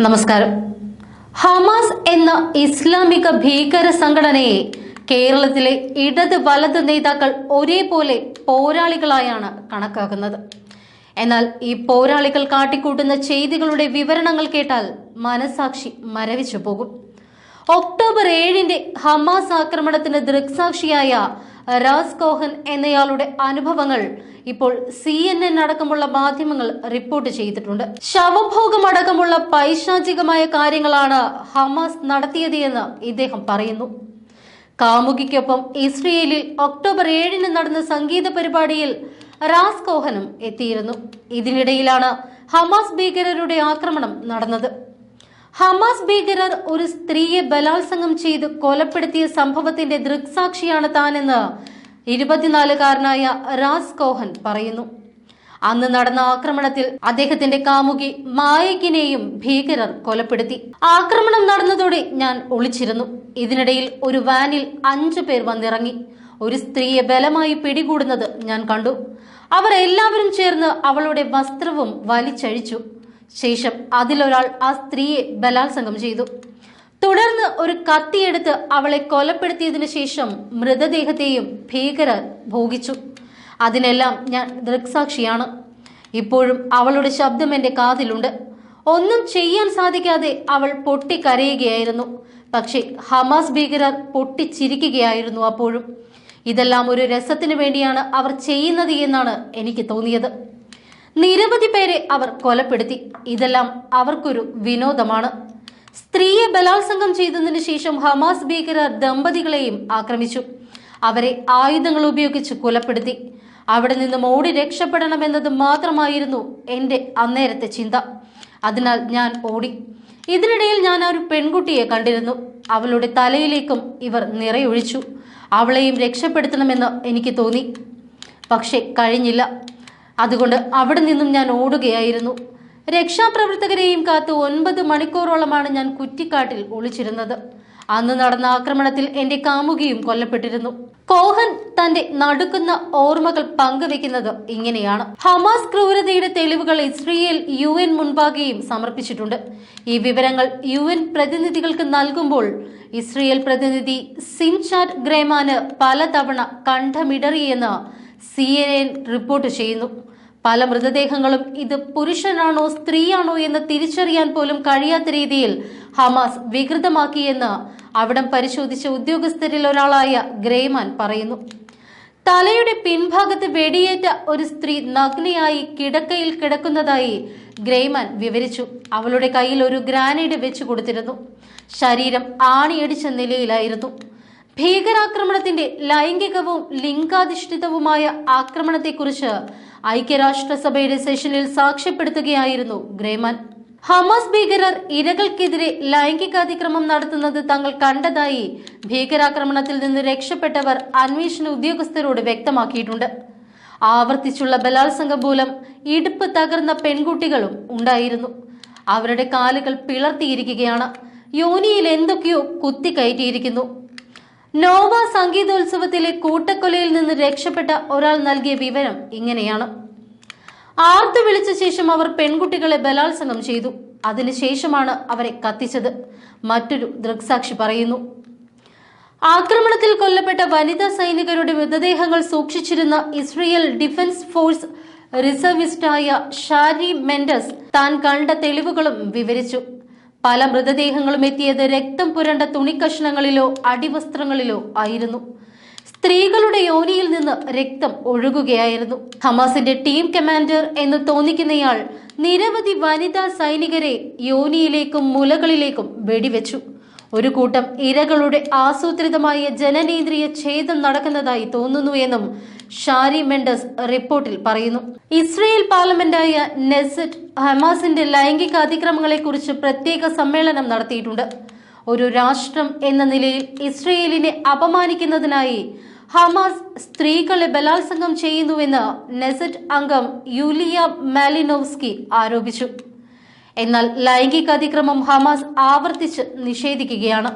നമസ്കാരം. ഹമാസ് എന്ന ഇസ്ലാമിക ഭീകര സംഘടനയെ കേരളത്തിലെ ഇടത് വലത് നേതാക്കൾ ഒരേപോലെ പോരാളികളായാണ് കണക്കാക്കുന്നത്. എന്നാൽ ഈ പോരാളികൾ കാട്ടിക്കൂട്ടുന്ന ചെയ്തികളുടെ വിവരണങ്ങൾ കേട്ടാൽ മനസാക്ഷി മരവിച്ചു പോകും. ഒക്ടോബർ 7 ഹമാസ് ആക്രമണത്തിന് ദൃക്സാക്ഷിയായ റാസ് കോഹൻ എന്നയാളുടെ അനുഭവങ്ങൾ ഇപ്പോൾ CNN അടക്കമുള്ള മാധ്യമങ്ങൾ റിപ്പോർട്ട് ചെയ്തിട്ടുണ്ട്. ശവഭോഗമടക്കമുള്ള പൈശാചികമായ കാര്യങ്ങളാണ് ഹമാസ് നടത്തിയത് എന്ന് ഇദ്ദേഹം പറയുന്നു. കാമുകിക്കൊപ്പം ഇസ്രയേലിൽ ഒക്ടോബർ 7 നടന്ന സംഗീത പരിപാടിയിൽ റാസ് കോഹനും എത്തിയിരുന്നു. ഇതിനിടയിലാണ് ഹമാസ് ഭീകരരുടെ ആക്രമണം നടന്നത്. ഹമാസ് ഭീകരർ ഒരു സ്ത്രീയെ ബലാത്സംഗം ചെയ്ത് കൊലപ്പെടുത്തിയ സംഭവത്തിന്റെ ദൃക്സാക്ഷിയാണ് താനെന്ന് 24-കാരനായ റാസ് കോഹൻ പറയുന്നു. അന്ന് നടന്ന ആക്രമണത്തിൽ അദ്ദേഹത്തിന്റെ കാമുകി മായകിനെയും ഭീകരർ കൊലപ്പെടുത്തി. ആക്രമണം നടന്നതോടെ ഞാൻ ഒളിച്ചിരുന്നു. ഇതിനിടയിൽ ഒരു വാനിൽ 5 പേർ വന്നിറങ്ങി ഒരു സ്ത്രീയെ ബലമായി പിടികൂടുന്നത് ഞാൻ കണ്ടു. അവർ എല്ലാവരും ചേർന്ന് അവളുടെ വസ്ത്രവും വലിച്ചഴിച്ചു. ശേഷം അതിലൊരാൾ ആ സ്ത്രീയെ ബലാത്സംഗം ചെയ്തു. തുടർന്ന് ഒരു കത്തിയെടുത്ത് അവളെ കൊലപ്പെടുത്തിയതിനു ശേഷം മൃതദേഹത്തെയും ഭീകരർ ഭോഗിച്ചു. അതിനെല്ലാം ഞാൻ ദൃക്സാക്ഷിയാണ്. ഇപ്പോഴും അവളുടെ ശബ്ദം എന്റെ കാതിലുണ്ട്. ഒന്നും ചെയ്യാൻ സാധിക്കാതെ അവൾ പൊട്ടിക്കരയുകയായിരുന്നു. പക്ഷേ ഹമാസ് ഭീകരർ പൊട്ടിച്ചിരിക്കുകയായിരുന്നു. അപ്പോഴും ഇതെല്ലാം ഒരു രസത്തിന് വേണ്ടിയാണ് അവർ ചെയ്യുന്നത് എന്നാണ് എനിക്ക് തോന്നിയത്. നിരവധി പേരെ അവർ കൊലപ്പെടുത്തി. ഇതെല്ലാം അവർക്കൊരു വിനോദമാണ്. സ്ത്രീയെ ബലാത്സംഗം ചെയ്തതിനു ശേഷം ഹമാസ് ഭീകരർ ദമ്പതികളെയും ആക്രമിച്ചു. അവരെ ആയുധങ്ങൾ ഉപയോഗിച്ച് കൊലപ്പെടുത്തി. അവിടെ നിന്നും ഓടി രക്ഷപ്പെടണമെന്നത് മാത്രമായിരുന്നു എന്റെ അന്നേരത്തെ ചിന്ത. അതിനാൽ ഞാൻ ഓടി. ഇതിനിടയിൽ ഞാൻ ഒരു പെൺകുട്ടിയെ കണ്ടിരുന്നു. അവളുടെ തലയിലേക്കും ഇവർ നിറയൊഴിച്ചു. അവളെയും രക്ഷപ്പെടുത്തണമെന്ന് എനിക്ക് തോന്നി. പക്ഷെ കഴിഞ്ഞില്ല. അതുകൊണ്ട് അവിടെ നിന്നും ഞാൻ ഓടുകയായിരുന്നു. രക്ഷാപ്രവർത്തകരെയും കാത്ത് 9 മണിക്കൂറോളമാണ് ഞാൻ കുറ്റിക്കാട്ടിൽ ഒളിച്ചിരുന്നത്. അന്ന് നടന്ന ആക്രമണത്തിൽ എന്റെ കാമുകിയും കൊല്ലപ്പെട്ടിരുന്നു. കോഹൻ തന്റെ നടുക്കുന്ന ഓർമ്മകൾ പങ്കുവെക്കുന്നത് ഇങ്ങനെയാണ്. ഹമാസ് ക്രൂരതയുടെ തെളിവുകൾ ഇസ്രയേൽ UN മുൻപാകെയും സമർപ്പിച്ചിട്ടുണ്ട്. ഈ വിവരങ്ങൾ UN പ്രതിനിധികൾക്ക് നൽകുമ്പോൾ ഇസ്രയേൽ പ്രതിനിധി സിംചാറ്റ് ഗ്രേമാന് പലതവണ കണ്ഠമിടറിയെന്ന് CNN റിപ്പോർട്ട് ചെയ്യുന്നു. പല മൃതദേഹങ്ങളും ഇത് പുരുഷനാണോ സ്ത്രീയാണോ എന്ന് തിരിച്ചറിയാൻ പോലും കഴിയാത്ത രീതിയിൽ ഹമാസ് വികൃതമാക്കിയെന്ന് അവിടം പരിശോധിച്ച ഉദ്യോഗസ്ഥരിൽ ഒരാളായ ഗ്രേമാൻ പറയുന്നു. തലയുടെ പിൻഭാഗത്ത് വെടിയേറ്റ ഒരു സ്ത്രീ നഗ്നയായി കിടക്കയിൽ കിടക്കുന്നതായി ഗ്രേമാൻ വിവരിച്ചു. അവളുടെ കയ്യിൽ ഒരു ഗ്രാനേഡ് വെച്ചു കൊടുത്തിരുന്നു. ശരീരം ആണിയടിച്ച നിലയിലായിരുന്നു. ഭീകരാക്രമണത്തിന്റെ ലൈംഗികവും ലിംഗാധിഷ്ഠിതവുമായ ആക്രമണത്തെക്കുറിച്ച് ഐക്യരാഷ്ട്രസഭയുടെ സെഷനിൽ സാക്ഷ്യപ്പെടുത്തുകയായിരുന്നു ഗ്രേമാൻ. ഹമാസ് ഭീകരർ ഇരകൾക്കെതിരെ ലൈംഗികാതിക്രമം നടത്തുന്നത് തങ്ങൾ കണ്ടതായി ഭീകരാക്രമണത്തിൽ നിന്ന് രക്ഷപ്പെട്ടവർ അന്വേഷണ ഉദ്യോഗസ്ഥരോട് വ്യക്തമാക്കിയിട്ടുണ്ട്. ആവർത്തിച്ചുള്ള ബലാത്സംഗം മൂലം ഇടുപ്പ് തകർന്ന പെൺകുട്ടികളും ഉണ്ടായിരുന്നു. അവരുടെ കാലുകൾ പിളർത്തിയിരിക്കുകയാണ്. യോനിയിൽ എന്തൊക്കെയോ കുത്തിക്കയറ്റിയിരിക്കുന്നു. നോവ സംഗീതോത്സവത്തിലെ കൂട്ടക്കൊലയിൽ നിന്ന് രക്ഷപ്പെട്ട ഒരാൾ നൽകിയ വിവരം ഇങ്ങനെയാണ്. ആർത്തു വിളിച്ച ശേഷം അവർ പെൺകുട്ടികളെ ബലാത്സംഗം ചെയ്തു. അതിനുശേഷമാണ് അവരെ കത്തിച്ചത്. മറ്റൊരു ദൃക്സാക്ഷി പറയുന്നു. ആക്രമണത്തിൽ കൊല്ലപ്പെട്ട വനിതാ സൈനികരുടെ മൃതദേഹങ്ങൾ സൂക്ഷിച്ചിരുന്ന ഇസ്രയേൽ ഡിഫൻസ് ഫോഴ്സ് റിസർവിസ്റ്റായ ഷാരി മെൻഡസ് താൻ കണ്ട തെളിവുകളും വിവരിച്ചു. പല മൃതദേഹങ്ങളും എത്തിയത് രക്തം പുരണ്ട തുണിക്കഷ്ണങ്ങളിലോ അടിവസ്ത്രങ്ങളിലോ ആയിരുന്നു. സ്ത്രീകളുടെ യോനിയിൽ നിന്ന് രക്തം ഒഴുകുകയായിരുന്നു. ഹമാസിന്റെ ടീം കമാൻഡർ എന്ന് തോന്നിക്കുന്നയാൾ നിരവധി വനിതാ സൈനികരെ യോനിയിലേക്കും മുലകളിലേക്കും വെടിവെച്ചു. ഒരു കൂട്ടം ഇരകളുടെ ആസൂത്രിതമായ ജനനേന്ദ്രിയ ഛേദം നടക്കുന്നതായി തോന്നുന്നു എന്നും ഷാരി മെൻഡസ് റിപ്പോർട്ടിൽ പറയുന്നു. ഇസ്രയേൽ പാർലമെന്റായ നെസറ്റ് ഹമാസിന്റെ ലൈംഗിക അതിക്രമങ്ങളെക്കുറിച്ച് പ്രത്യേക സമ്മേളനം നടത്തിയിട്ടുണ്ട്. ഒരു രാഷ്ട്രം എന്ന നിലയിൽ ഇസ്രയേലിനെ അപമാനിക്കുന്നതിനായി ഹമാസ് സ്ത്രീകളെ ബലാത്സംഗം ചെയ്യുന്നുവെന്ന് നെസറ്റ് അംഗം യൂലിയ മാലിനോവ്സ്കി ആരോപിച്ചു. എന്നാൽ ലൈംഗിക അതിക്രമം ഹമാസ് ആവർത്തിച്ച് നിഷേധിക്കുകയാണ്.